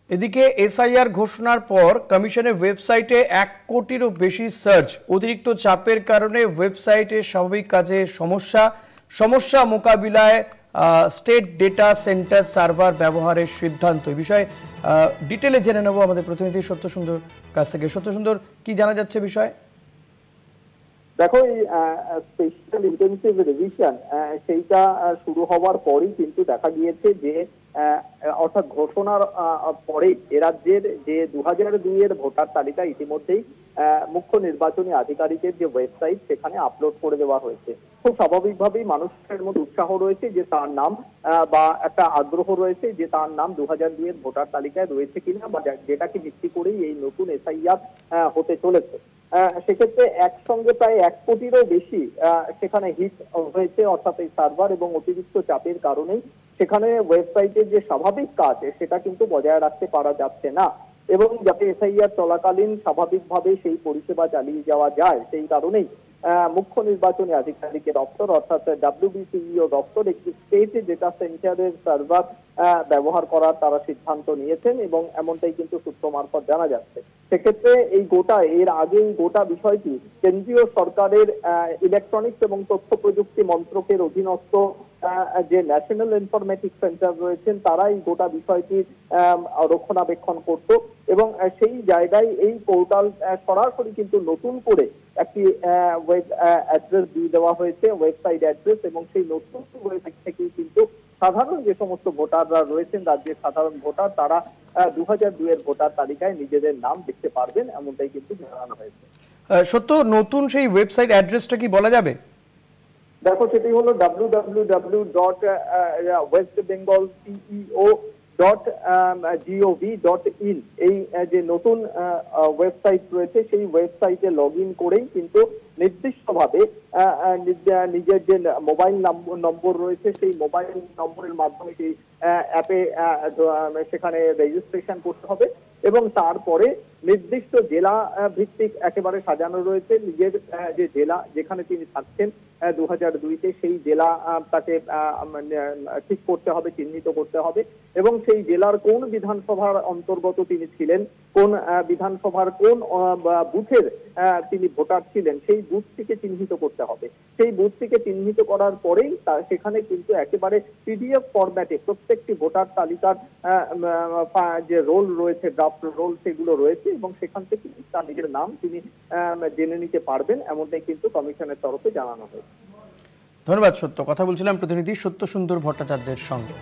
এদিকে এসআইআর ঘোষণার পর কমিশনের ওয়েবসাইটে 1 কোটিরও বেশি সার্চ, অতিরিক্ত চাপের কারণে ওয়েবসাইটের স্বাভাবিক কাজে সমস্যা মোকাবিলায় স্টেট ডেটা সেন্টার সার্ভার ব্যবহারের সিদ্ধান্ত। এই বিষয়ে ডিটেলে জেনে নেব আমাদের প্রতিনিধি সত্য সুন্দর কাছ থেকে। সত্য সুন্দর, কি জানা যাচ্ছে বিষয়? দেখো, এই স্পেশাল ইন্টেনসিভ রিভিশন সেইটা শুরু হওয়ার পরেই কিন্তু দেখা গিয়েছে যে অর্থাৎ ঘোষণার পরে এ রাজ্যের যে 2002-এর ভোটার তালিকা ইতিমধ্যেই মুখ্য নির্বাচনী আধিকারিকের যে ওয়েবসাইট সেখানে আপলোড করে দেওয়া হয়েছে। খুব স্বাভাবিকভাবেই মানুষের মধ্যে উৎসাহ রয়েছে যে তার নাম বা একটা আগ্রহ রয়েছে যে তার নাম 2002-এর ভোটার তালিকায় রয়েছে কিনা, বা যেটাকে ভিত্তি করেই এই নতুন এসআইআর হতে চলেছে। সেক্ষেত্রে একসঙ্গে প্রায় 1 কোটিরও বেশি সেখানে হিট হয়েছে, অর্থাৎ এই সার্ভার এবং অতিরিক্ত চাপের কারণেই সেখানে ওয়েবসাইটের যে স্বাভাবিক কাজ সেটা কিন্তু বজায় রাখতে পারা যাচ্ছে না, এবং যাতে এসআইআর চলাকালীন স্বাভাবিকভাবে সেই পরিষেবা চালিয়ে যাওয়া যায় সেই কারণেই মুখ্য নির্বাচনী আধিকারিকের দপ্তর অর্থাৎ WBCEO দপ্তর একটি স্টেট ডেটা সেন্টারের সার্ভার ব্যবহার করার তারা সিদ্ধান্ত নিয়েছেন, এবং এমনটাই কিন্তু সূত্র মারফত জানা যাচ্ছে। সেক্ষেত্রে এর আগে এই গোটা বিষয়টি কেন্দ্রীয় সরকারের ইলেকট্রনিক্স এবং তথ্য প্রযুক্তি মন্ত্রকের অধীনস্থ যে ন্যাশনাল ইনফরমেটিক্স সেন্টার রয়েছেন তারা এই গোটা বিষয়টির রক্ষণাবেক্ষণ করত, এবং সেই জায়গায় এই পোর্টাল সরাসরি কিন্তু নতুন করে একটি ওয়েব অ্যাড্রেস দিয়ে দেওয়া হয়েছে, ওয়েবসাইট অ্যাড্রেস, এবং সেই নতুন ওয়েবসাইট থেকেই কিন্তু সাধারণ যে সমস্ত ভোটাররা রয়েছেন, রাজ্যের সাধারণ ভোটার, তারা 2002-এর ভোটার তালিকায় নিজেদের নাম দেখতে পারবেন, এমনটাই কিন্তু জানানো হয়েছে। সত্য, নতুন সেই ওয়েবসাইট অ্যাড্রেসটা কি বলা যাবে? দেখো, সেটি হলো www.westbengalceo.gov.in। এই যে নতুন ওয়েবসাইট রয়েছে সেই ওয়েবসাইটে লগ ইন করেই কিন্তু নির্দিষ্টভাবে নিজের যে মোবাইল নম্বর রয়েছে সেই মোবাইল নম্বরের মাধ্যমে সেই অ্যাপে সেখানে রেজিস্ট্রেশন করতে হবে, এবং তারপরে নির্দিষ্ট জেলা ভিত্তিক একেবারে সাজানো রয়েছে। নিজের যে জেলা যেখানে তিনি থাকছেন 2002-তে সেই জেলা তাকে ঠিক করতে হবে, চিহ্নিত করতে হবে, এবং সেই জেলার কোন বিধানসভার অন্তর্গত তিনি ছিলেন, কোন বিধানসভার কোন বুথের তিনি ভোটার ছিলেন সেই বুথটিকে চিহ্নিত করতে হবে। সেই বুথটিকে চিহ্নিত করার পরেই সেখানে কিন্তু একেবারে PDF ফরম্যাটে প্রত্যেকটি ভোটার তালিকার যে রোল রয়েছে, ড্রাফট রোল সেগুলো রয়েছে, এবং সেখান থেকে তার নিজের নাম তিনি জেনে নিতে পারবেন, এমনটাই কিন্তু কমিশনের তরফে জানানো হয়েছে। ধন্যবাদ সত্য। কথা বলছিলাম প্রতিনিধি সত্য সুন্দর ভট্টাচার্যের সঙ্গে।